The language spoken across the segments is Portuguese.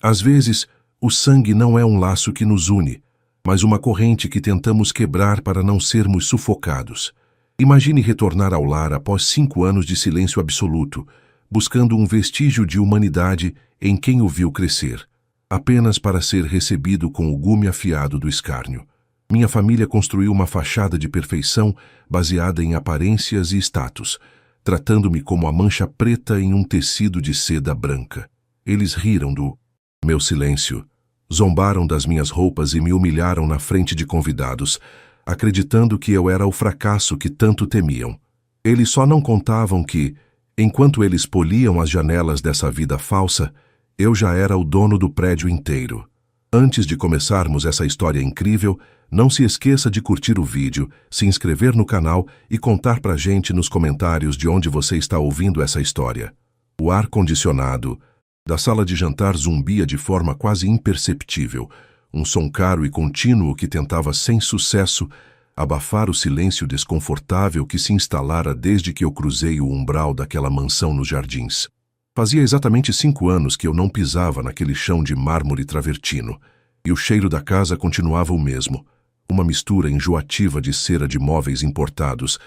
Às vezes, o sangue não é um laço que nos une, mas uma corrente que tentamos quebrar para não sermos sufocados. Imagine retornar ao lar após 5 anos de silêncio absoluto, buscando um vestígio de humanidade em quem o viu crescer, apenas para ser recebido com o gume afiado do escárnio. Minha família construiu uma fachada de perfeição baseada em aparências e status, tratando-me como a mancha preta em um tecido de seda branca. Eles riram do meu silêncio, zombaram das minhas roupas e me humilharam na frente de convidados, acreditando que eu era o fracasso que tanto temiam. Eles só não contavam que, enquanto eles poliam as janelas dessa vida falsa, eu já era o dono do prédio inteiro. Antes de começarmos essa história incrível, não se esqueça de curtir o vídeo, se inscrever no canal e contar pra gente nos comentários de onde você está ouvindo essa história. O ar-condicionado da sala de jantar zumbia de forma quase imperceptível, um som caro e contínuo que tentava sem sucesso abafar o silêncio desconfortável que se instalara desde que eu cruzei o umbral daquela mansão nos jardins. Fazia exatamente 5 anos que eu não pisava naquele chão de mármore travertino, e o cheiro da casa continuava o mesmo, uma mistura enjoativa de cera de móveis importados,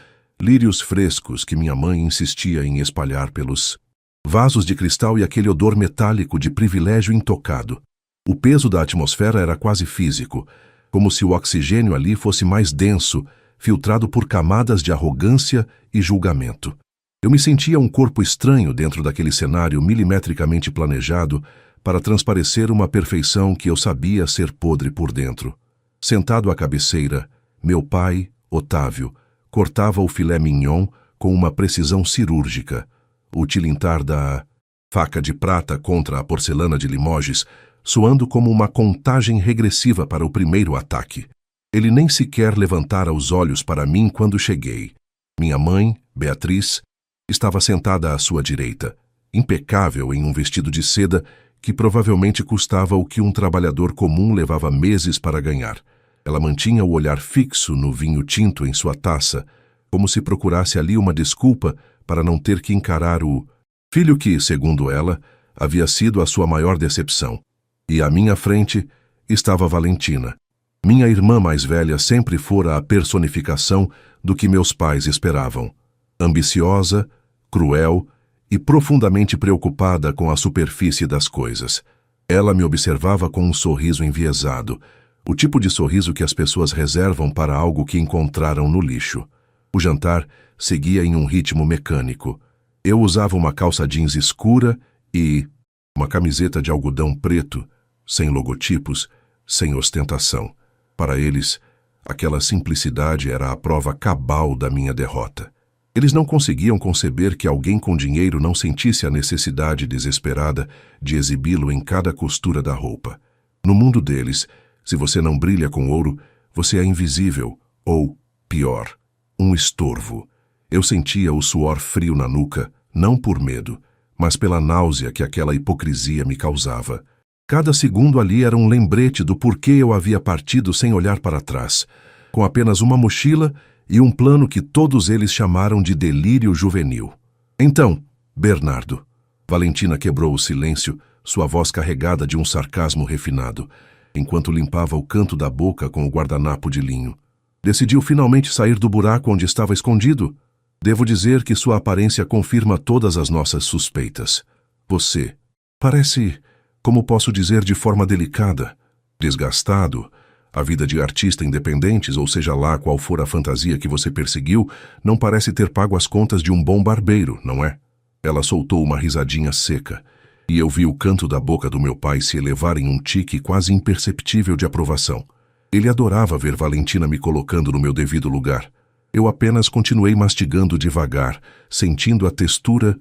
lírios frescos que minha mãe insistia em espalhar pelos vasos de cristal e aquele odor metálico de privilégio intocado. O peso da atmosfera era quase físico, como se o oxigênio ali fosse mais denso, filtrado por camadas de arrogância e julgamento. Eu me sentia um corpo estranho dentro daquele cenário milimetricamente planejado para transparecer uma perfeição que eu sabia ser podre por dentro. Sentado à cabeceira, meu pai, Otávio, cortava o filé mignon com uma precisão cirúrgica. O tilintar da faca de prata contra a porcelana de Limoges, soando como uma contagem regressiva para o primeiro ataque. Ele nem sequer levantara os olhos para mim quando cheguei. Minha mãe, Beatriz, estava sentada à sua direita, impecável em um vestido de seda que provavelmente custava o que um trabalhador comum levava meses para ganhar. Ela mantinha o olhar fixo no vinho tinto em sua taça, como se procurasse ali uma desculpa para não ter que encarar o filho que, segundo ela, havia sido a sua maior decepção. E à minha frente estava Valentina. Minha irmã mais velha sempre fora a personificação do que meus pais esperavam. Ambiciosa, cruel e profundamente preocupada com a superfície das coisas. Ela me observava com um sorriso enviesado, o tipo de sorriso que as pessoas reservam para algo que encontraram no lixo. O jantar seguia em um ritmo mecânico. Eu usava uma calça jeans escura e uma camiseta de algodão preto, sem logotipos, sem ostentação. Para eles, aquela simplicidade era a prova cabal da minha derrota. Eles não conseguiam conceber que alguém com dinheiro não sentisse a necessidade desesperada de exibi-lo em cada costura da roupa. No mundo deles, se você não brilha com ouro, você é invisível, ou, pior, um estorvo. Eu sentia o suor frio na nuca, não por medo, mas pela náusea que aquela hipocrisia me causava. Cada segundo ali era um lembrete do porquê eu havia partido sem olhar para trás, com apenas uma mochila e um plano que todos eles chamaram de delírio juvenil. Então, Bernardo. Valentina quebrou o silêncio, sua voz carregada de um sarcasmo refinado, enquanto limpava o canto da boca com o guardanapo de linho. Decidiu finalmente sair do buraco onde estava escondido? Devo dizer que sua aparência confirma todas as nossas suspeitas. Você parece, como posso dizer de forma delicada, desgastado. A vida de artista independente, ou seja lá qual for a fantasia que você perseguiu, não parece ter pago as contas de um bom barbeiro, não é? Ela soltou uma risadinha seca, e eu vi o canto da boca do meu pai se elevar em um tique quase imperceptível de aprovação. Ele adorava ver Valentina me colocando no meu devido lugar. Eu apenas continuei mastigando devagar, sentindo a textura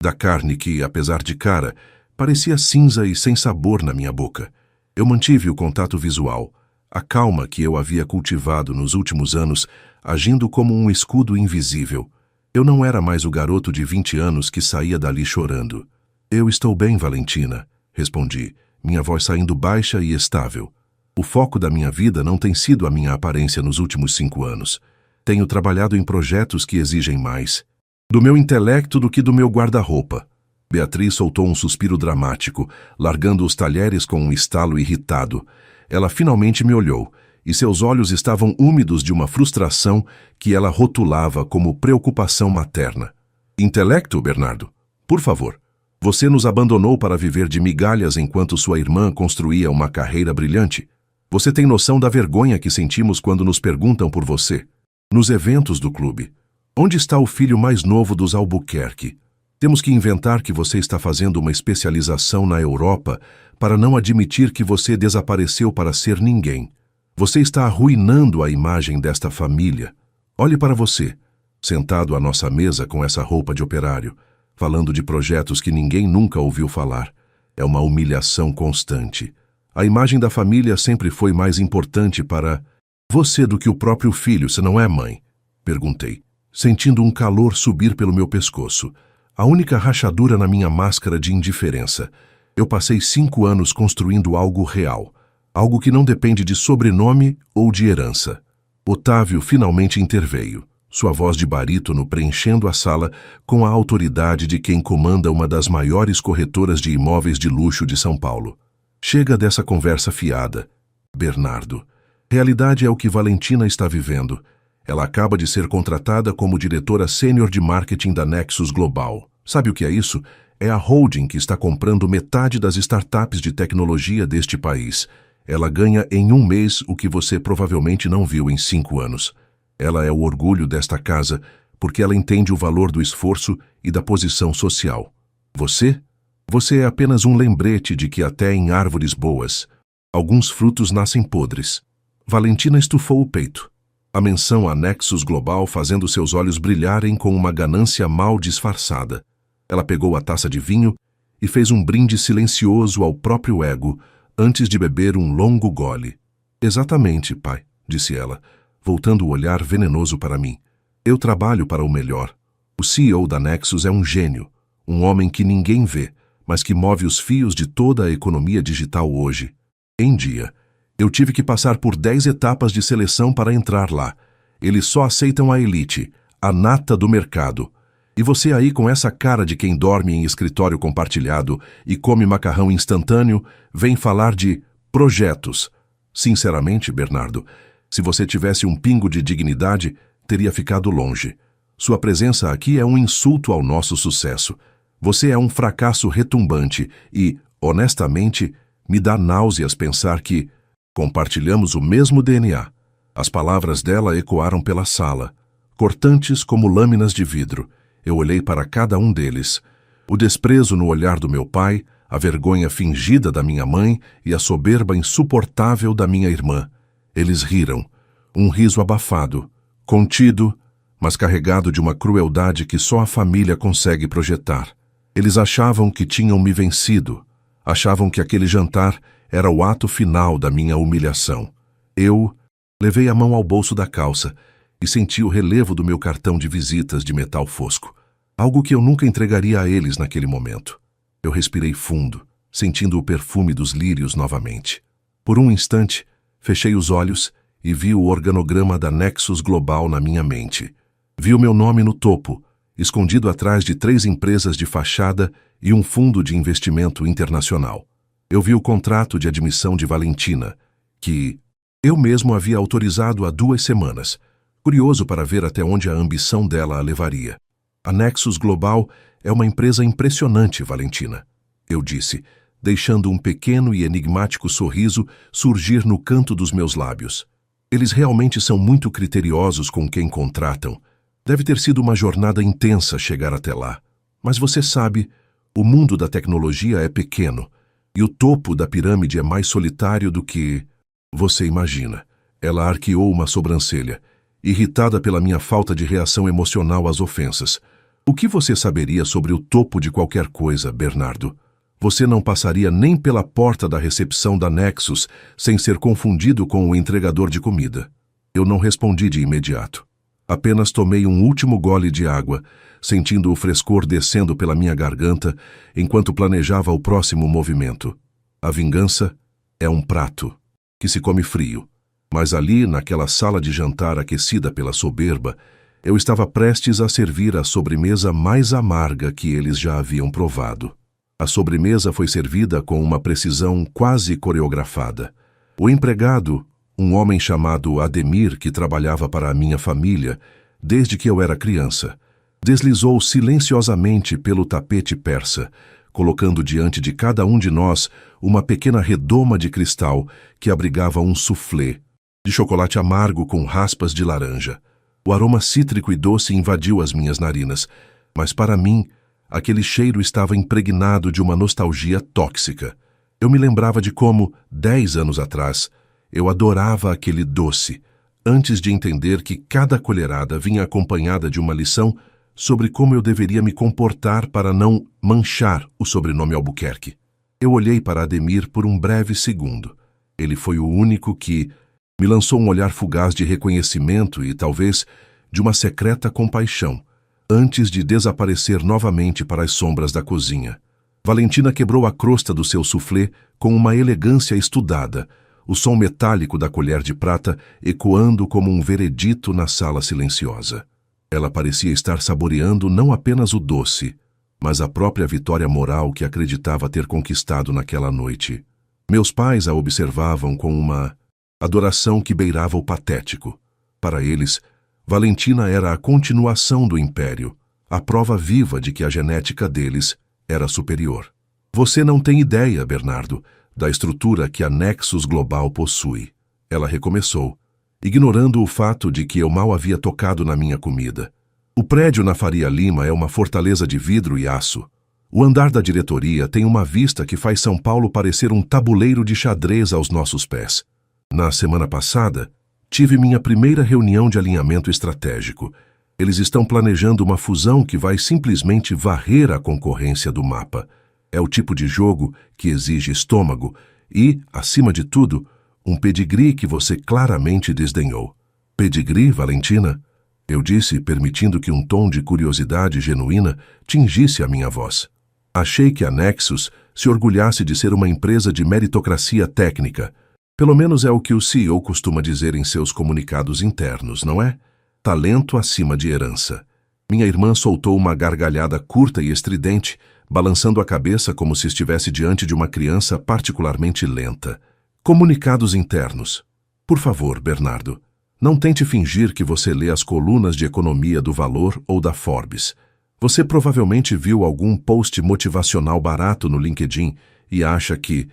da carne que, apesar de cara, parecia cinza e sem sabor na minha boca. Eu mantive o contato visual, a calma que eu havia cultivado nos últimos anos, agindo como um escudo invisível. Eu não era mais o garoto de 20 anos que saía dali chorando. Eu estou bem, Valentina, respondi, minha voz saindo baixa e estável. O foco da minha vida não tem sido a minha aparência nos últimos 5 anos. Tenho trabalhado em projetos que exigem mais do meu intelecto do que do meu guarda-roupa. Beatriz soltou um suspiro dramático, largando os talheres com um estalo irritado. Ela finalmente me olhou, e seus olhos estavam úmidos de uma frustração que ela rotulava como preocupação materna. Intelecto, Bernardo? Por favor. Você nos abandonou para viver de migalhas enquanto sua irmã construía uma carreira brilhante. Você tem noção da vergonha que sentimos quando nos perguntam por você? Nos eventos do clube. Onde está o filho mais novo dos Albuquerque? Temos que inventar que você está fazendo uma especialização na Europa para não admitir que você desapareceu para ser ninguém. Você está arruinando a imagem desta família. Olhe para você, sentado à nossa mesa com essa roupa de operário, falando de projetos que ninguém nunca ouviu falar. É uma humilhação constante. A imagem da família sempre foi mais importante para você do que o próprio filho, se não é, mãe? Perguntei, sentindo um calor subir pelo meu pescoço. A única rachadura na minha máscara de indiferença. Eu passei 5 anos construindo algo real. Algo que não depende de sobrenome ou de herança. Otávio finalmente interveio, sua voz de barítono preenchendo a sala com a autoridade de quem comanda uma das maiores corretoras de imóveis de luxo de São Paulo. Chega dessa conversa fiada. Bernardo. Realidade é o que Valentina está vivendo. Ela acaba de ser contratada como diretora sênior de marketing da Nexus Global. Sabe o que é isso? É a holding que está comprando metade das startups de tecnologia deste país. Ela ganha em 1 mês o que você provavelmente não viu em 5 anos. Ela é o orgulho desta casa, porque ela entende o valor do esforço e da posição social. Você? Você é apenas um lembrete de que até em árvores boas, alguns frutos nascem podres. Valentina estufou o peito. A menção a Nexus Global fazendo seus olhos brilharem com uma ganância mal disfarçada. Ela pegou a taça de vinho e fez um brinde silencioso ao próprio ego antes de beber um longo gole. Exatamente, pai, disse ela, voltando o olhar venenoso para mim. Eu trabalho para o melhor. O CEO da Nexus é um gênio, um homem que ninguém vê, mas que move os fios de toda a economia digital hoje. Em dia, eu tive que passar por 10 etapas de seleção para entrar lá. Eles só aceitam a elite, a nata do mercado. E você aí com essa cara de quem dorme em escritório compartilhado e come macarrão instantâneo, vem falar de projetos. Sinceramente, Bernardo, se você tivesse um pingo de dignidade, teria ficado longe. Sua presença aqui é um insulto ao nosso sucesso. Você é um fracasso retumbante e, honestamente, me dá náuseas pensar que compartilhamos o mesmo DNA. As palavras dela ecoaram pela sala, cortantes como lâminas de vidro. Eu olhei para cada um deles. O desprezo no olhar do meu pai, a vergonha fingida da minha mãe e a soberba insuportável da minha irmã. Eles riram. Um riso abafado, contido, mas carregado de uma crueldade que só a família consegue projetar. Eles achavam que tinham me vencido. Achavam que aquele jantar era o ato final da minha humilhação. Eu levei a mão ao bolso da calça e senti o relevo do meu cartão de visitas de metal fosco. Algo que eu nunca entregaria a eles naquele momento. Eu respirei fundo, sentindo o perfume dos lírios novamente. Por um instante, fechei os olhos e vi o organograma da Nexus Global na minha mente. Vi o meu nome no topo, escondido atrás de 3 empresas de fachada e um fundo de investimento internacional. Eu vi o contrato de admissão de Valentina, que eu mesmo havia autorizado há 2 semanas, curioso para ver até onde a ambição dela a levaria. A Nexus Global é uma empresa impressionante, Valentina, eu disse, deixando um pequeno e enigmático sorriso surgir no canto dos meus lábios. Eles realmente são muito criteriosos com quem contratam. Deve ter sido uma jornada intensa chegar até lá. Mas você sabe, o mundo da tecnologia é pequeno, e o topo da pirâmide é mais solitário do que você imagina. Ela arqueou uma sobrancelha, irritada pela minha falta de reação emocional às ofensas. O que você saberia sobre o topo de qualquer coisa, Bernardo? Você não passaria nem pela porta da recepção da Nexus sem ser confundido com o entregador de comida. Eu não respondi de imediato. Apenas tomei um último gole de água, sentindo o frescor descendo pela minha garganta enquanto planejava o próximo movimento. A vingança é um prato que se come frio, mas ali, naquela sala de jantar aquecida pela soberba, Eu estava prestes a servir a sobremesa mais amarga que eles já haviam provado. A sobremesa foi servida com uma precisão quase coreografada. O empregado, um homem chamado Ademir, que trabalhava para a minha família desde que eu era criança, deslizou silenciosamente pelo tapete persa, colocando diante de cada um de nós uma pequena redoma de cristal que abrigava um soufflé de chocolate amargo com raspas de laranja. O aroma cítrico e doce invadiu as minhas narinas, mas para mim, aquele cheiro estava impregnado de uma nostalgia tóxica. Eu me lembrava de como, 10 anos atrás, eu adorava aquele doce, antes de entender que cada colherada vinha acompanhada de uma lição sobre como eu deveria me comportar para não manchar o sobrenome Albuquerque. Eu olhei para Ademir por um breve segundo. Ele foi o único que me lançou um olhar fugaz de reconhecimento e, talvez, de uma secreta compaixão, antes de desaparecer novamente para as sombras da cozinha. Valentina quebrou a crosta do seu soufflé com uma elegância estudada, o som metálico da colher de prata ecoando como um veredito na sala silenciosa. Ela parecia estar saboreando não apenas o doce, mas a própria vitória moral que acreditava ter conquistado naquela noite. Meus pais a observavam com uma adoração que beirava o patético. Para eles, Valentina era a continuação do império, a prova viva de que a genética deles era superior. Você não tem ideia, Bernardo, da estrutura que a Nexus Global possui. Ela recomeçou, ignorando o fato de que eu mal havia tocado na minha comida. O prédio na Faria Lima é uma fortaleza de vidro e aço. O andar da diretoria tem uma vista que faz São Paulo parecer um tabuleiro de xadrez aos nossos pés. Na semana passada, tive minha primeira reunião de alinhamento estratégico. Eles estão planejando uma fusão que vai simplesmente varrer a concorrência do mapa. É o tipo de jogo que exige estômago e, acima de tudo, um pedigree que você claramente desdenhou. Pedigree, Valentina? Eu disse, permitindo que um tom de curiosidade genuína tingisse a minha voz. Achei que a Nexus se orgulhasse de ser uma empresa de meritocracia técnica. Pelo menos é o que o CEO costuma dizer em seus comunicados internos, não é? Talento acima de herança. Minha irmã soltou uma gargalhada curta e estridente, balançando a cabeça como se estivesse diante de uma criança particularmente lenta. Comunicados internos. Por favor, Bernardo, não tente fingir que você lê as colunas de economia do Valor ou da Forbes. Você provavelmente viu algum post motivacional barato no LinkedIn e acha que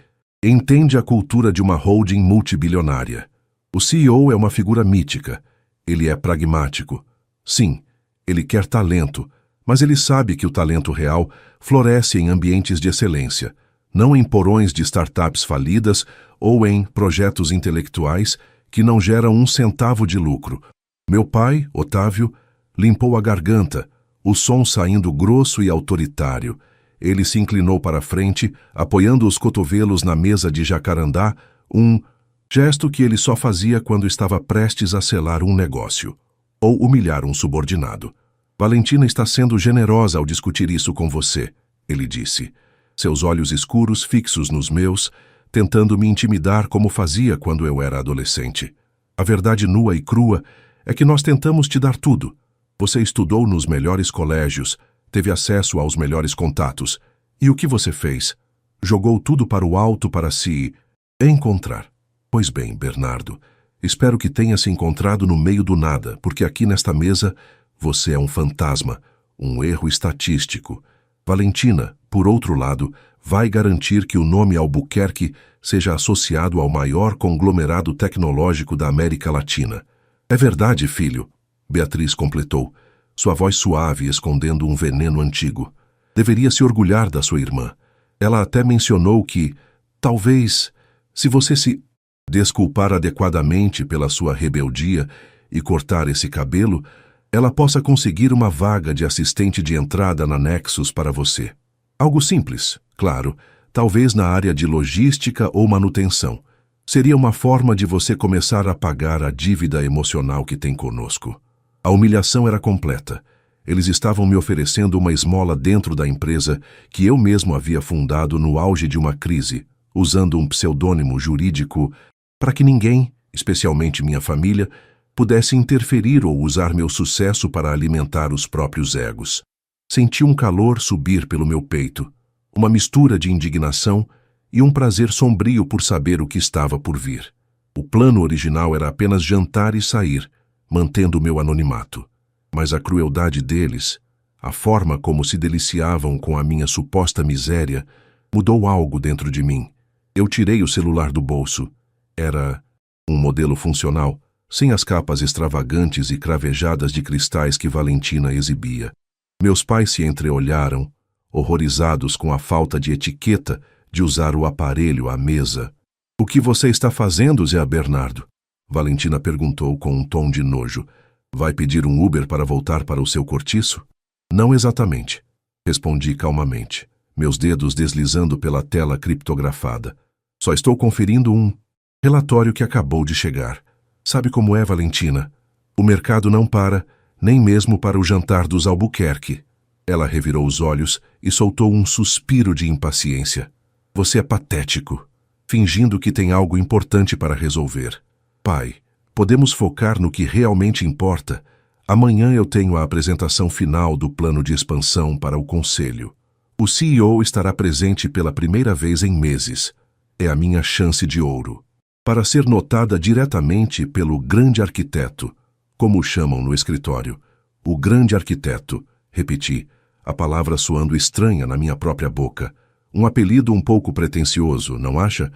entende a cultura de uma holding multibilionária. O CEO é uma figura mítica. Ele é pragmático. Sim, ele quer talento, mas ele sabe que o talento real floresce em ambientes de excelência, não em porões de startups falidas ou em projetos intelectuais que não geram um centavo de lucro. Meu pai, Otávio, limpou a garganta, o som saindo grosso e autoritário. Ele se inclinou para a frente, apoiando os cotovelos na mesa de jacarandá, um gesto que ele só fazia quando estava prestes a selar um negócio, ou humilhar um subordinado. Valentina está sendo generosa ao discutir isso com você, ele disse, seus olhos escuros fixos nos meus, tentando me intimidar como fazia quando eu era adolescente. A verdade nua e crua é que nós tentamos te dar tudo. Você estudou nos melhores colégios, teve acesso aos melhores contatos. E o que você fez? Jogou tudo para o alto para se encontrar. Pois bem, Bernardo, espero que tenha se encontrado no meio do nada, porque aqui nesta mesa você é um fantasma, um erro estatístico. Valentina, por outro lado, vai garantir que o nome Albuquerque seja associado ao maior conglomerado tecnológico da América Latina. É verdade, filho, Beatriz completou, sua voz suave escondendo um veneno antigo. Deveria se orgulhar da sua irmã. Ela até mencionou que, talvez, se você se desculpar adequadamente pela sua rebeldia e cortar esse cabelo, ela possa conseguir uma vaga de assistente de entrada na Nexus para você. Algo simples, claro, talvez na área de logística ou manutenção. Seria uma forma de você começar a pagar a dívida emocional que tem conosco. A humilhação era completa. Eles estavam me oferecendo uma esmola dentro da empresa que eu mesmo havia fundado no auge de uma crise, usando um pseudônimo jurídico para que ninguém, especialmente minha família, pudesse interferir ou usar meu sucesso para alimentar os próprios egos. Senti um calor subir pelo meu peito, uma mistura de indignação e um prazer sombrio por saber o que estava por vir. O plano original era apenas jantar e sair, mantendo o meu anonimato. Mas a crueldade deles, a forma como se deliciavam com a minha suposta miséria, mudou algo dentro de mim. Eu tirei o celular do bolso. Era um modelo funcional, sem as capas extravagantes e cravejadas de cristais que Valentina exibia. Meus pais se entreolharam, horrorizados com a falta de etiqueta de usar o aparelho à mesa. "O que você está fazendo, Zé Bernardo?" Valentina perguntou com um tom de nojo. "Vai pedir um Uber para voltar para o seu cortiço?" "Não exatamente", respondi calmamente, meus dedos deslizando pela tela criptografada. "Só estou conferindo um relatório que acabou de chegar. Sabe como é, Valentina? O mercado não para, nem mesmo para o jantar dos Albuquerque." Ela revirou os olhos e soltou um suspiro de impaciência. "Você é patético, fingindo que tem algo importante para resolver. Pai, podemos focar no que realmente importa. Amanhã eu tenho a apresentação final do plano de expansão para o conselho. O CEO estará presente pela primeira vez em meses. É a minha chance de ouro. Para ser notada diretamente pelo grande arquiteto, como o chamam no escritório. O grande arquiteto", repeti, a palavra soando estranha na minha própria boca. Um apelido um pouco pretensioso, não acha?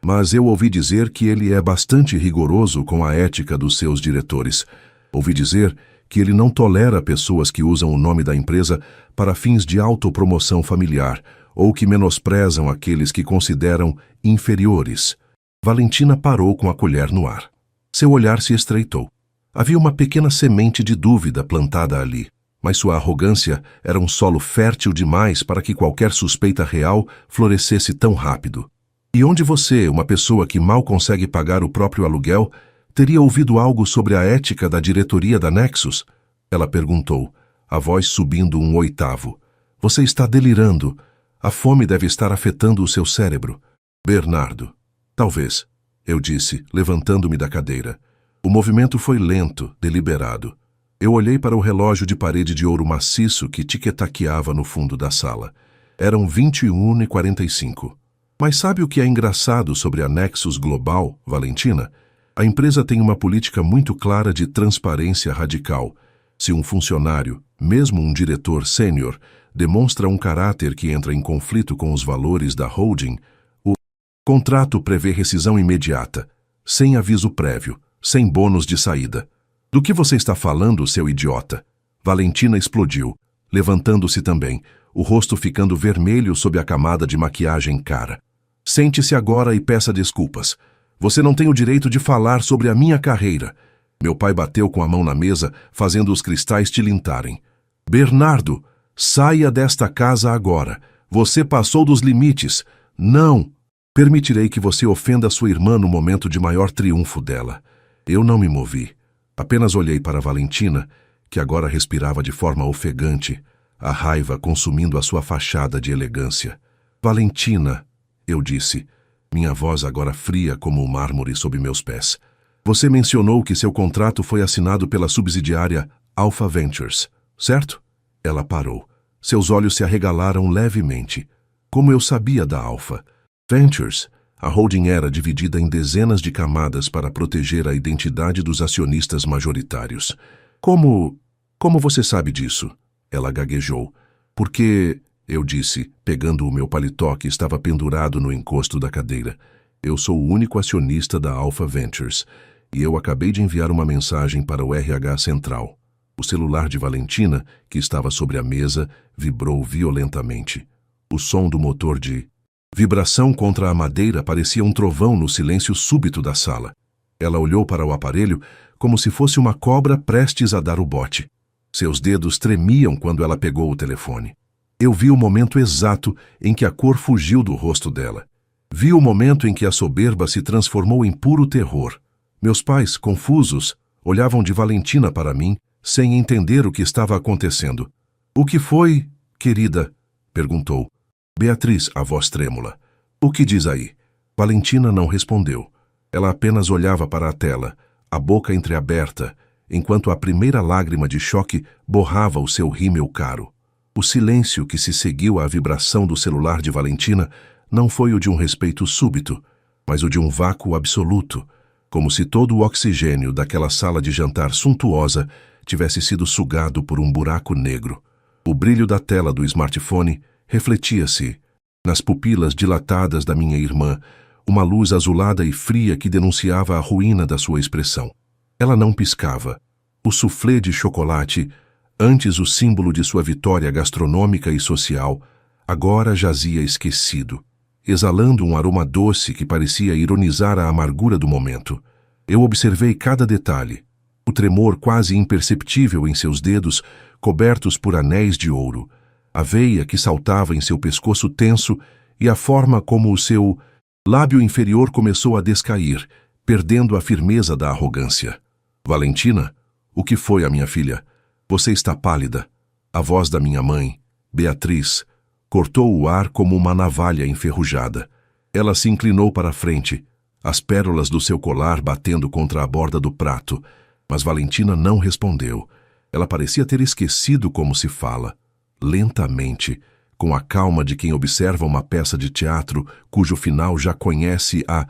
Mas eu ouvi dizer que ele é bastante rigoroso com a ética dos seus diretores. Ouvi dizer que ele não tolera pessoas que usam o nome da empresa para fins de autopromoção familiar ou que menosprezam aqueles que consideram inferiores. Valentina parou com a colher no ar. Seu olhar se estreitou. Havia uma pequena semente de dúvida plantada ali, mas sua arrogância era um solo fértil demais para que qualquer suspeita real florescesse tão rápido. "E onde você, uma pessoa que mal consegue pagar o próprio aluguel, teria ouvido algo sobre a ética da diretoria da Nexus?" Ela perguntou, a voz subindo um oitavo. "Você está delirando. A fome deve estar afetando o seu cérebro." "Bernardo." "Talvez", eu disse, levantando-me da cadeira. O movimento foi lento, deliberado. Eu olhei para o relógio de parede de ouro maciço que tiquetaqueava no fundo da sala. Eram 21h45. "Mas sabe o que é engraçado sobre a Nexus Global, Valentina? A empresa tem uma política muito clara de transparência radical. Se um funcionário, mesmo um diretor sênior, demonstra um caráter que entra em conflito com os valores da holding, o contrato prevê rescisão imediata, sem aviso prévio, sem bônus de saída." "Do que você está falando, seu idiota?" Valentina explodiu, levantando-se também, o rosto ficando vermelho sob a camada de maquiagem cara. "Sente-se agora e peça desculpas. Você não tem o direito de falar sobre a minha carreira." Meu pai bateu com a mão na mesa, fazendo os cristais tilintarem. "Bernardo, saia desta casa agora. Você passou dos limites. Não permitirei que você ofenda sua irmã no momento de maior triunfo dela." Eu não me movi. Apenas olhei para Valentina, que agora respirava de forma ofegante, a raiva consumindo a sua fachada de elegância. "Valentina", eu disse, minha voz agora fria como o mármore sob meus pés. "Você mencionou que seu contrato foi assinado pela subsidiária Alpha Ventures, certo?" Ela parou. Seus olhos se arregalaram levemente. Como eu sabia da Alpha Ventures? A holding era dividida em dezenas de camadas para proteger a identidade dos acionistas majoritários. Como você sabe disso?" Ela gaguejou. "Porque", eu disse, pegando o meu paletó que estava pendurado no encosto da cadeira, "eu sou o único acionista da Alpha Ventures e eu acabei de enviar uma mensagem para o RH Central." O celular de Valentina, que estava sobre a mesa, vibrou violentamente. O som do motor de vibração contra a madeira parecia um trovão no silêncio súbito da sala. Ela olhou para o aparelho como se fosse uma cobra prestes a dar o bote. Seus dedos tremiam quando ela pegou o telefone. Eu vi o momento exato em que a cor fugiu do rosto dela. Vi o momento em que a soberba se transformou em puro terror. Meus pais, confusos, olhavam de Valentina para mim, sem entender o que estava acontecendo. "O que foi, querida?" perguntou. Beatriz, a voz trêmula. "O que diz aí?" Valentina não respondeu. Ela apenas olhava para a tela, a boca entreaberta, enquanto a primeira lágrima de choque borrava o seu rímel caro. O silêncio que se seguiu à vibração do celular de Valentina não foi o de um respeito súbito, mas o de um vácuo absoluto, como se todo o oxigênio daquela sala de jantar suntuosa tivesse sido sugado por um buraco negro. O brilho da tela do smartphone refletia-se nas pupilas dilatadas da minha irmã, uma luz azulada e fria que denunciava a ruína da sua expressão. Ela não piscava. O soufflé de chocolate, antes o símbolo de sua vitória gastronômica e social, agora jazia esquecido, exalando um aroma doce que parecia ironizar a amargura do momento. Eu observei cada detalhe, o tremor quase imperceptível em seus dedos, cobertos por anéis de ouro, a veia que saltava em seu pescoço tenso e a forma como o seu lábio inferior começou a descair, perdendo a firmeza da arrogância. Valentina, o que foi, a minha filha? Você está pálida. A voz da minha mãe, Beatriz, cortou o ar como uma navalha enferrujada. Ela se inclinou para a frente, as pérolas do seu colar batendo contra a borda do prato, mas Valentina não respondeu. Ela parecia ter esquecido como se fala. Lentamente, com a calma de quem observa uma peça de teatro cujo final já conhece há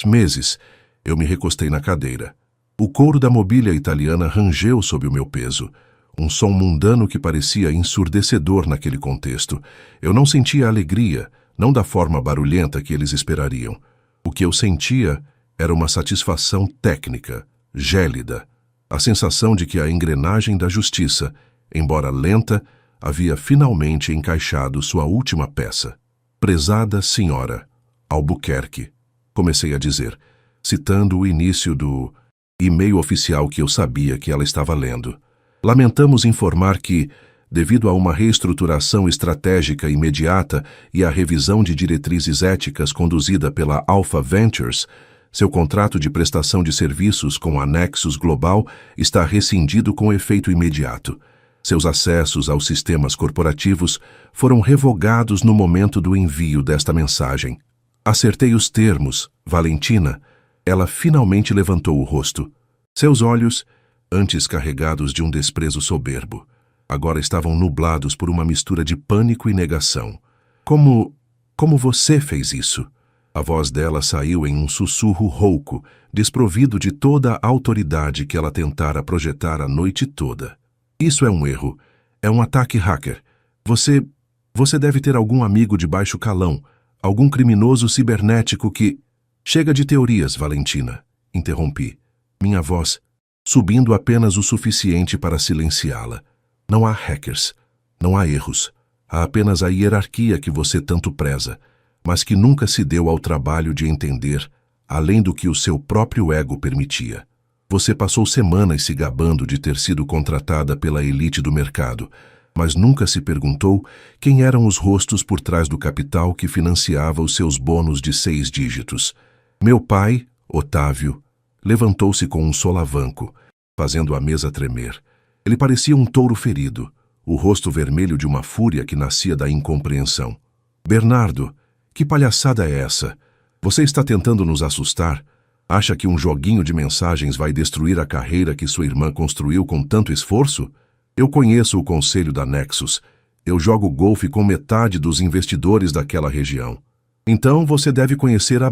meses, eu me recostei na cadeira. O couro da mobília italiana rangeu sob o meu peso, um som mundano que parecia ensurdecedor naquele contexto. Eu não sentia alegria, não da forma barulhenta que eles esperariam. O que eu sentia era uma satisfação técnica, gélida, a sensação de que a engrenagem da justiça, embora lenta, havia finalmente encaixado sua última peça. Prezada senhora Albuquerque, comecei a dizer, citando o início do e-mail oficial que eu sabia que ela estava lendo. Lamentamos informar que, devido a uma reestruturação estratégica imediata e à revisão de diretrizes éticas conduzida pela Alpha Ventures, seu contrato de prestação de serviços com a Nexus Global está rescindido com efeito imediato. Seus acessos aos sistemas corporativos foram revogados no momento do envio desta mensagem. Acertei os termos, Valentina. Ela finalmente levantou o rosto. Seus olhos, antes carregados de um desprezo soberbo, agora estavam nublados por uma mistura de pânico e negação. Como você fez isso? A voz dela saiu em um sussurro rouco, desprovido de toda a autoridade que ela tentara projetar a noite toda. Isso é um erro. É um ataque hacker. Você deve ter algum amigo de baixo calão, algum criminoso cibernético que... Chega de teorias, Valentina, interrompi. Minha voz, subindo apenas o suficiente para silenciá-la. Não há hackers. Não há erros. Há apenas a hierarquia que você tanto preza, mas que nunca se deu ao trabalho de entender, além do que o seu próprio ego permitia. Você passou semanas se gabando de ter sido contratada pela elite do mercado, mas nunca se perguntou quem eram os rostos por trás do capital que financiava os seus bônus de 6 dígitos. Meu pai, Otávio, levantou-se com um solavanco, fazendo a mesa tremer. Ele parecia um touro ferido, o rosto vermelho de uma fúria que nascia da incompreensão. Bernardo, que palhaçada é essa? Você está tentando nos assustar? Acha que um joguinho de mensagens vai destruir a carreira que sua irmã construiu com tanto esforço? Eu conheço o conselho da Nexus. Eu jogo golfe com metade dos investidores daquela região. Então você deve conhecer a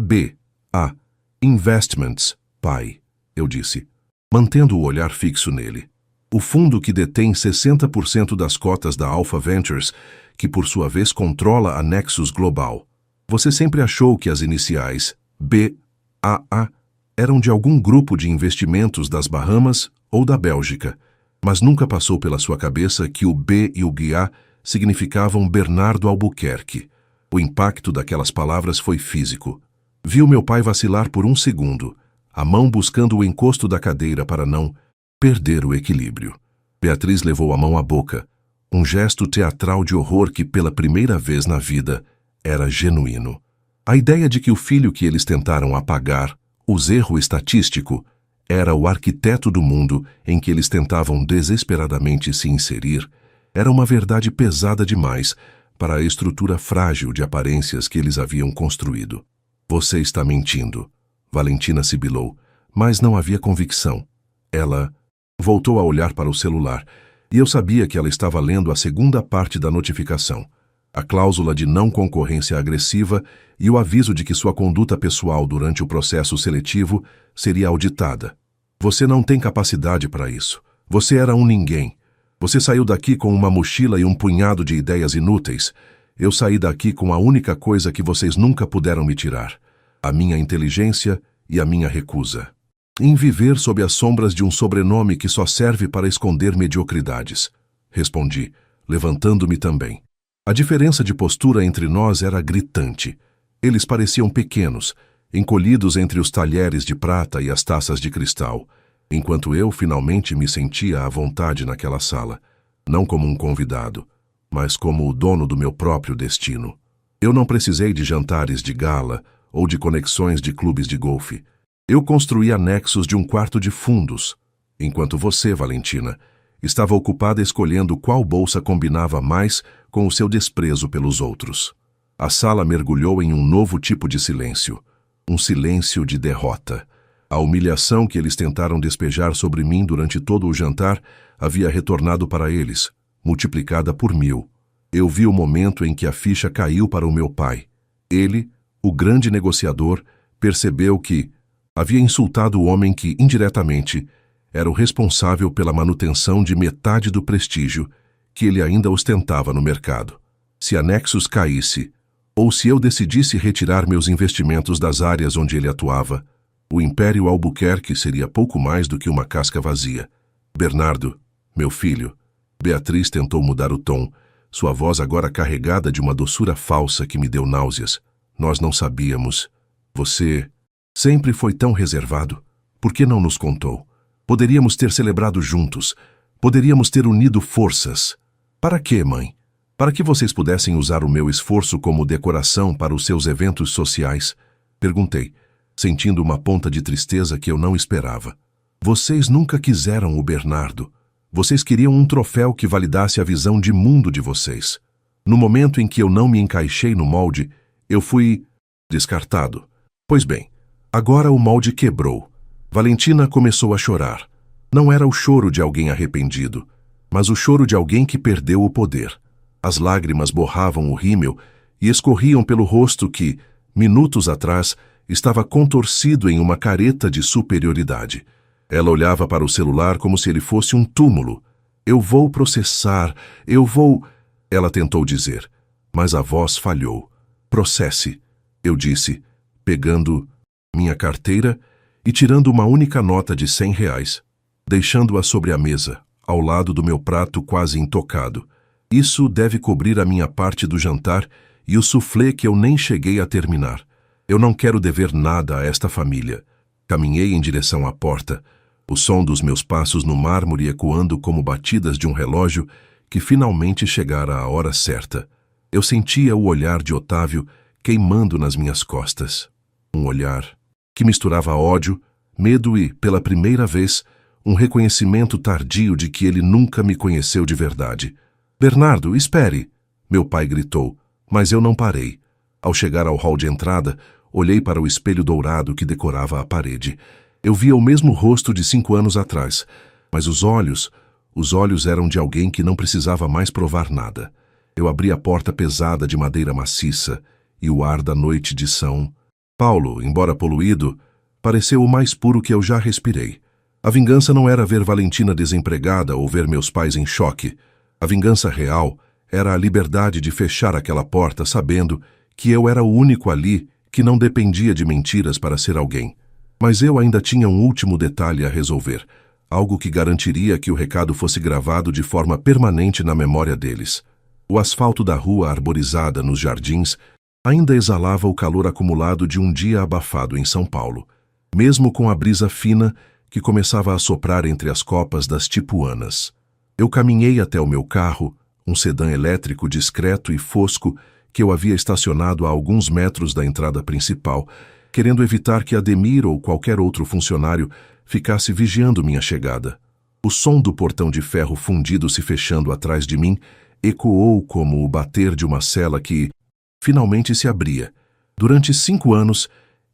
Investments, pai, eu disse, mantendo o olhar fixo nele. O fundo que detém 60% das cotas da Alpha Ventures, que por sua vez controla a Nexus Global. Você sempre achou que as iniciais BAA eram de algum grupo de investimentos das Bahamas ou da Bélgica, mas nunca passou pela sua cabeça que o B e o GA significavam Bernardo Albuquerque. O impacto daquelas palavras foi físico. Viu meu pai vacilar por um segundo, a mão buscando o encosto da cadeira para não perder o equilíbrio. Beatriz levou a mão à boca, um gesto teatral de horror que, pela primeira vez na vida, era genuíno. A ideia de que o filho que eles tentaram apagar, o erro estatístico, era o arquiteto do mundo em que eles tentavam desesperadamente se inserir, era uma verdade pesada demais para a estrutura frágil de aparências que eles haviam construído. Você está mentindo, Valentina sibilou, mas não havia convicção. Ela voltou a olhar para o celular, e eu sabia que ela estava lendo a segunda parte da notificação. A cláusula de não concorrência agressiva e o aviso de que sua conduta pessoal durante o processo seletivo seria auditada. Você não tem capacidade para isso. Você era um ninguém. Você saiu daqui com uma mochila e um punhado de ideias inúteis. Eu saí daqui com a única coisa que vocês nunca puderam me tirar: a minha inteligência e a minha recusa. Em viver sob as sombras de um sobrenome que só serve para esconder mediocridades, respondi, levantando-me também. A diferença de postura entre nós era gritante. Eles pareciam pequenos, encolhidos entre os talheres de prata e as taças de cristal, enquanto eu finalmente me sentia à vontade naquela sala, não como um convidado, mas como o dono do meu próprio destino. Eu não precisei de jantares de gala ou de conexões de clubes de golfe. Eu construí anexos de um quarto de fundos, enquanto você, Valentina, estava ocupada escolhendo qual bolsa combinava mais com o seu desprezo pelos outros. A sala mergulhou em um novo tipo de silêncio, um silêncio de derrota. A humilhação que eles tentaram despejar sobre mim durante todo o jantar havia retornado para eles, multiplicada por 1000. Eu vi o momento em que a ficha caiu para o meu pai. Ele, o grande negociador, percebeu que havia insultado o homem que, indiretamente, era o responsável pela manutenção de metade do prestígio que ele ainda ostentava no mercado. Se a Nexus caísse, ou se eu decidisse retirar meus investimentos das áreas onde ele atuava, o Império Albuquerque seria pouco mais do que uma casca vazia. Bernardo, meu filho. Beatriz tentou mudar o tom, sua voz agora carregada de uma doçura falsa que me deu náuseas. Nós não sabíamos. Você sempre foi tão reservado. Por que não nos contou? Poderíamos ter celebrado juntos. Poderíamos ter unido forças. Para quê, mãe? Para que vocês pudessem usar o meu esforço como decoração para os seus eventos sociais? Perguntei, sentindo uma ponta de tristeza que eu não esperava. Vocês nunca quiseram o Bernardo. Vocês queriam um troféu que validasse a visão de mundo de vocês. No momento em que eu não me encaixei no molde, eu fui descartado. Pois bem, agora o molde quebrou. Valentina começou a chorar. Não era o choro de alguém arrependido, mas o choro de alguém que perdeu o poder. As lágrimas borravam o rímel e escorriam pelo rosto que, minutos atrás, estava contorcido em uma careta de superioridade. Ela olhava para o celular como se ele fosse um túmulo. Eu vou processar, eu vou... Ela tentou dizer, mas a voz falhou. Processe, eu disse, pegando minha carteira e tirando uma única nota de R$ 100, deixando-a sobre a mesa, ao lado do meu prato quase intocado. Isso deve cobrir a minha parte do jantar e o soufflé que eu nem cheguei a terminar. Eu não quero dever nada a esta família. Caminhei em direção à porta, o som dos meus passos no mármore ecoando como batidas de um relógio que finalmente chegara à hora certa. Eu sentia o olhar de Otávio queimando nas minhas costas. Um olhar que misturava ódio, medo e, pela primeira vez, um reconhecimento tardio de que ele nunca me conheceu de verdade. Bernardo, espere! Meu pai gritou, mas eu não parei. Ao chegar ao hall de entrada, olhei para o espelho dourado que decorava a parede. Eu via o mesmo rosto de 5 anos atrás, mas os olhos eram de alguém que não precisava mais provar nada. Eu abri a porta pesada de madeira maciça e o ar da noite de São Paulo, embora poluído, pareceu o mais puro que eu já respirei. A vingança não era ver Valentina desempregada ou ver meus pais em choque. A vingança real era a liberdade de fechar aquela porta sabendo que eu era o único ali que não dependia de mentiras para ser alguém. Mas eu ainda tinha um último detalhe a resolver, algo que garantiria que o recado fosse gravado de forma permanente na memória deles. O asfalto da rua arborizada nos jardins ainda exalava o calor acumulado de um dia abafado em São Paulo, mesmo com a brisa fina que começava a soprar entre as copas das tipuanas. Eu caminhei até o meu carro, um sedã elétrico discreto e fosco que eu havia estacionado a alguns metros da entrada principal, querendo evitar que Ademir ou qualquer outro funcionário ficasse vigiando minha chegada. O som do portão de ferro fundido se fechando atrás de mim ecoou como o bater de uma cela que finalmente se abria. Durante 5 anos,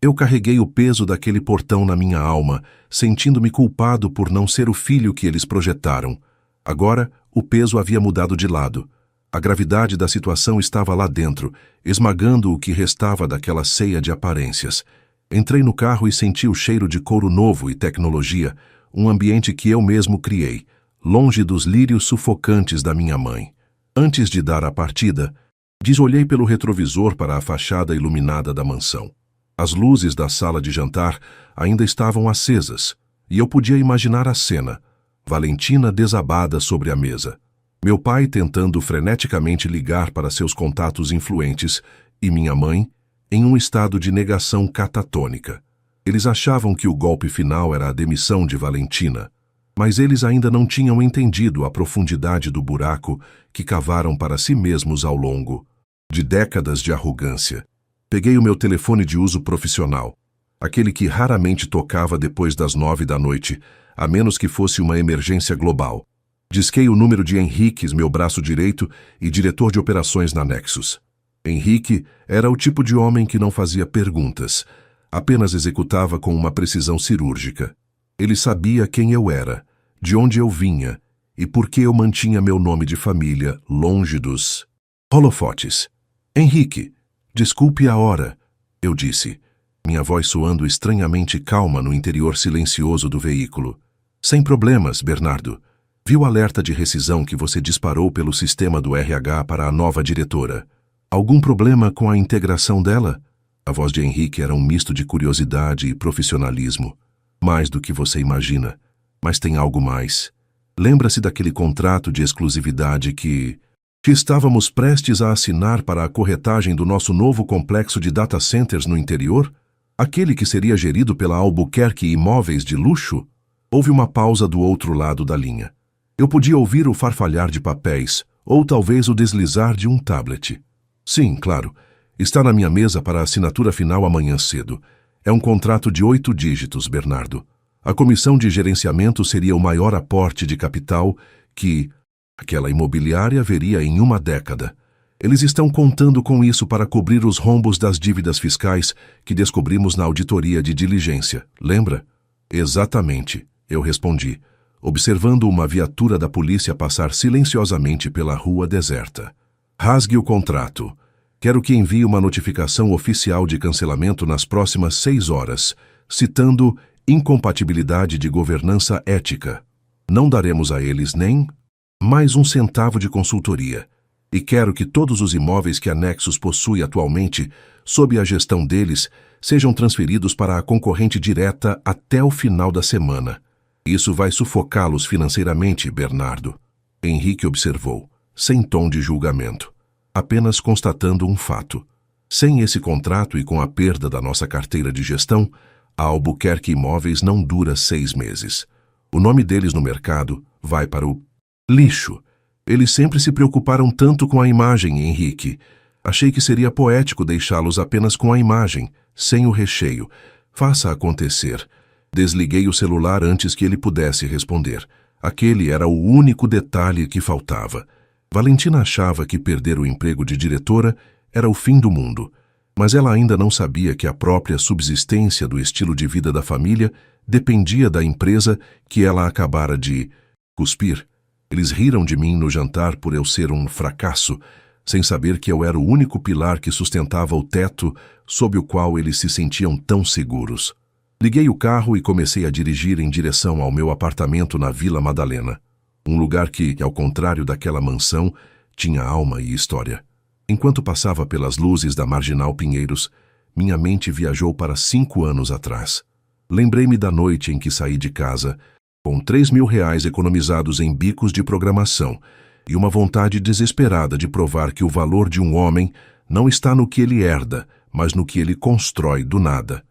Eu carreguei o peso daquele portão na minha alma, sentindo-me culpado por não ser o filho que eles projetaram. Agora, o peso havia mudado de lado. A gravidade da situação estava lá dentro, esmagando o que restava daquela ceia de aparências. Entrei no carro e senti o cheiro de couro novo e tecnologia, um ambiente que eu mesmo criei, longe dos lírios sufocantes da minha mãe. Antes de dar a partida, desolhei pelo retrovisor para a fachada iluminada da mansão. As luzes da sala de jantar ainda estavam acesas, e eu podia imaginar a cena. Valentina desabada sobre a mesa. Meu pai tentando freneticamente ligar para seus contatos influentes e minha mãe em um estado de negação catatônica. Eles achavam que o golpe final era a demissão de Valentina, mas eles ainda não tinham entendido a profundidade do buraco que cavaram para si mesmos ao longo de décadas de arrogância. Peguei o meu telefone de uso profissional, aquele que raramente tocava depois das 9 da noite, a menos que fosse uma emergência global. Disquei o número de Henriques, meu braço direito e diretor de operações na Nexus. Henrique era o tipo de homem que não fazia perguntas, apenas executava com uma precisão cirúrgica. Ele sabia quem eu era, de onde eu vinha e por que eu mantinha meu nome de família longe dos holofotes. Henrique, desculpe a hora, eu disse, minha voz soando estranhamente calma no interior silencioso do veículo. Sem problemas, Bernardo. Vi o alerta de rescisão que você disparou pelo sistema do RH para a nova diretora. Algum problema com a integração dela? A voz de Henrique era um misto de curiosidade e profissionalismo. Mais do que você imagina. Mas tem algo mais. Lembra-se daquele contrato de exclusividade que estávamos prestes a assinar para a corretagem do nosso novo complexo de data centers no interior? Aquele que seria gerido pela Albuquerque Imóveis de Luxo? Houve uma pausa do outro lado da linha. Eu podia ouvir o farfalhar de papéis, ou talvez o deslizar de um tablet. Sim, claro. Está na minha mesa para a assinatura final amanhã cedo. É um contrato de 8 dígitos, Bernardo. A comissão de gerenciamento seria o maior aporte de capital que aquela imobiliária veria em uma década. Eles estão contando com isso para cobrir os rombos das dívidas fiscais que descobrimos na auditoria de diligência, lembra? Exatamente, eu respondi, observando uma viatura da polícia passar silenciosamente pela rua deserta. Rasgue o contrato. Quero que envie uma notificação oficial de cancelamento nas próximas 6 horas, citando incompatibilidade de governança ética. Não daremos a eles nem mais um centavo de consultoria. E quero que todos os imóveis que a Nexus possui atualmente, sob a gestão deles, sejam transferidos para a concorrente direta até o final da semana. Isso vai sufocá-los financeiramente, Bernardo. Henrique observou, sem tom de julgamento, apenas constatando um fato. Sem esse contrato e com a perda da nossa carteira de gestão, a Albuquerque Imóveis não dura 6 meses. O nome deles no mercado vai para o lixo. Eles sempre se preocuparam tanto com a imagem, Henrique. Achei que seria poético deixá-los apenas com a imagem, sem o recheio. Faça acontecer. Desliguei o celular antes que ele pudesse responder. Aquele era o único detalhe que faltava. Valentina achava que perder o emprego de diretora era o fim do mundo, mas ela ainda não sabia que a própria subsistência do estilo de vida da família dependia da empresa que ela acabara de cuspir. Eles riram de mim no jantar por eu ser um fracasso, sem saber que eu era o único pilar que sustentava o teto sob o qual eles se sentiam tão seguros. Liguei o carro e comecei a dirigir em direção ao meu apartamento na Vila Madalena, um lugar que, ao contrário daquela mansão, tinha alma e história. Enquanto passava pelas luzes da Marginal Pinheiros, minha mente viajou para 5 anos atrás. Lembrei-me da noite em que saí de casa, com R$3.000 economizados em bicos de programação e uma vontade desesperada de provar que o valor de um homem não está no que ele herda, mas no que ele constrói do nada.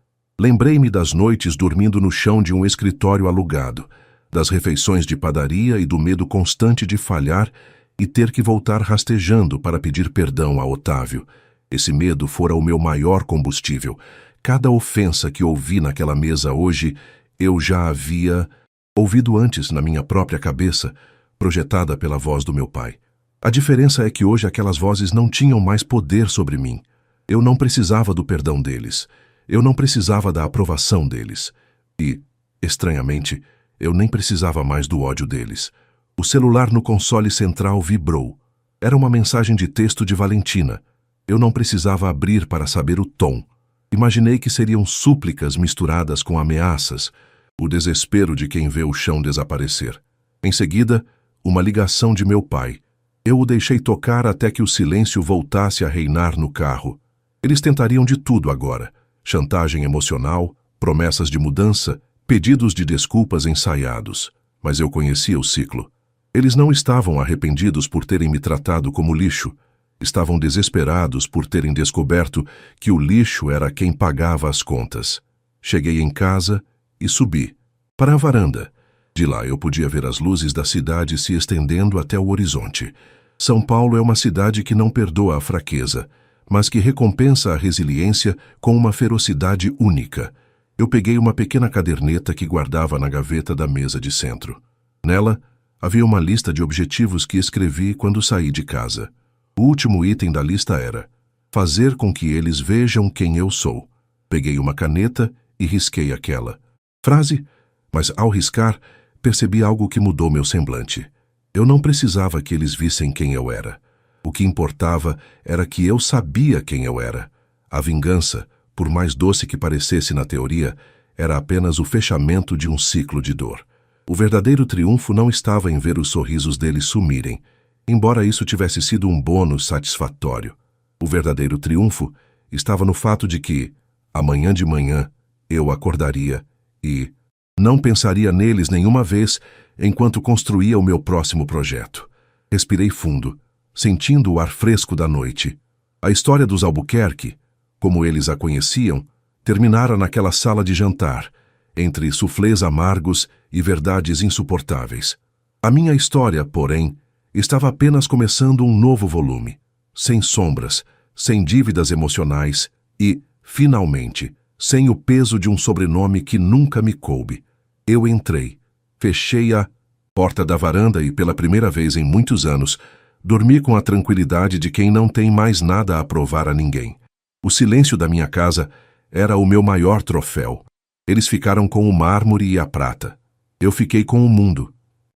Lembrei-me das noites dormindo no chão de um escritório alugado, das refeições de padaria e do medo constante de falhar e ter que voltar rastejando para pedir perdão a Otávio. Esse medo fora o meu maior combustível. Cada ofensa que ouvi naquela mesa hoje, eu já havia ouvido antes na minha própria cabeça, projetada pela voz do meu pai. A diferença é que hoje aquelas vozes não tinham mais poder sobre mim. Eu não precisava do perdão deles. Eu não precisava da aprovação deles. E, estranhamente, eu nem precisava mais do ódio deles. O celular no console central vibrou. Era uma mensagem de texto de Valentina. Eu não precisava abrir para saber o tom. Imaginei que seriam súplicas misturadas com ameaças, o desespero de quem vê o chão desaparecer. Em seguida, uma ligação de meu pai. Eu o deixei tocar até que o silêncio voltasse a reinar no carro. Eles tentariam de tudo agora: chantagem emocional, promessas de mudança, pedidos de desculpas ensaiados. Mas eu conhecia o ciclo. Eles não estavam arrependidos por terem me tratado como lixo. Estavam desesperados por terem descoberto que o lixo era quem pagava as contas. Cheguei em casa e subi para a varanda. De lá eu podia ver as luzes da cidade se estendendo até o horizonte. São Paulo é uma cidade que não perdoa a fraqueza, mas que recompensa a resiliência com uma ferocidade única. Eu peguei uma pequena caderneta que guardava na gaveta da mesa de centro. Nela, havia uma lista de objetivos que escrevi quando saí de casa. O último item da lista era fazer com que eles vejam quem eu sou. Peguei uma caneta e risquei aquela frase, mas ao riscar, percebi algo que mudou meu semblante. Eu não precisava que eles vissem quem eu era. O que importava era que eu sabia quem eu era. A vingança, por mais doce que parecesse na teoria, era apenas o fechamento de um ciclo de dor. O verdadeiro triunfo não estava em ver os sorrisos deles sumirem, embora isso tivesse sido um bônus satisfatório. O verdadeiro triunfo estava no fato de que, amanhã de manhã, eu acordaria e não pensaria neles nenhuma vez enquanto construía o meu próximo projeto. Respirei fundo, sentindo o ar fresco da noite. A história dos Albuquerque, como eles a conheciam, terminara naquela sala de jantar, entre suflês amargos e verdades insuportáveis. A minha história, porém, estava apenas começando um novo volume, sem sombras, sem dívidas emocionais e, finalmente, sem o peso de um sobrenome que nunca me coube. Eu entrei, fechei a porta da varanda e, pela primeira vez em muitos anos, dormi com a tranquilidade de quem não tem mais nada a provar a ninguém. O silêncio da minha casa era o meu maior troféu. Eles ficaram com o mármore e a prata. Eu fiquei com o mundo,